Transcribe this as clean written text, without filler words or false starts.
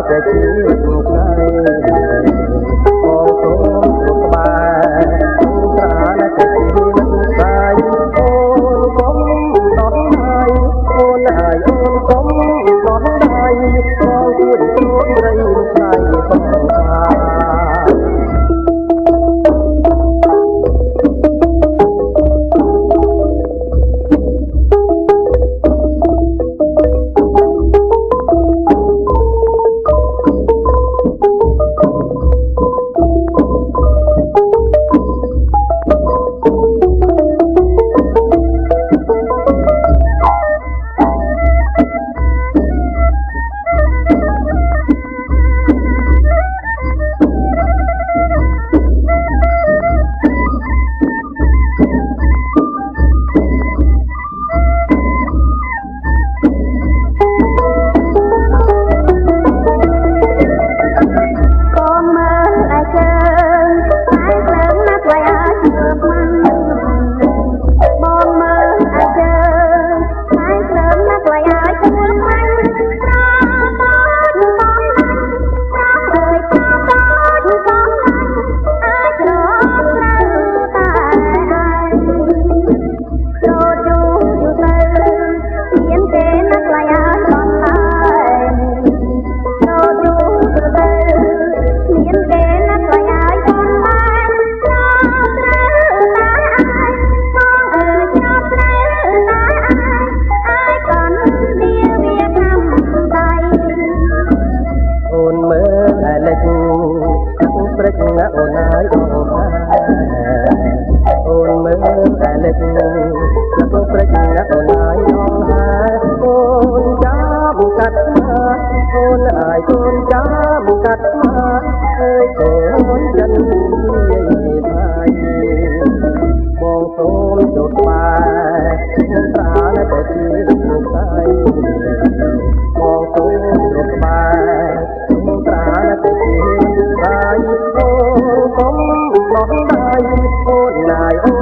แต่ชีวิตใจมองโสมสุขบายตราแต่ชีวิตใจโอนกลมดอกไม้โอนอายโอนกลมดอกไม้มองขึ้นโสมไรใจต้องตาព្រឹកអូនហើយអូនអូនមើលតែលិចព្រឹកអូនហើយអូនអូនចាំកាត់មកអូនអើយអូនចាំកាត់មកអើយអូនចិននិយាយថាបងសូមជូតបាយប្រាណតែជាលោកស្រីបងសូមជូតបាយប្រាណតែជាលោកស្រីអូនសូមបោះដៃអូនណាយអូ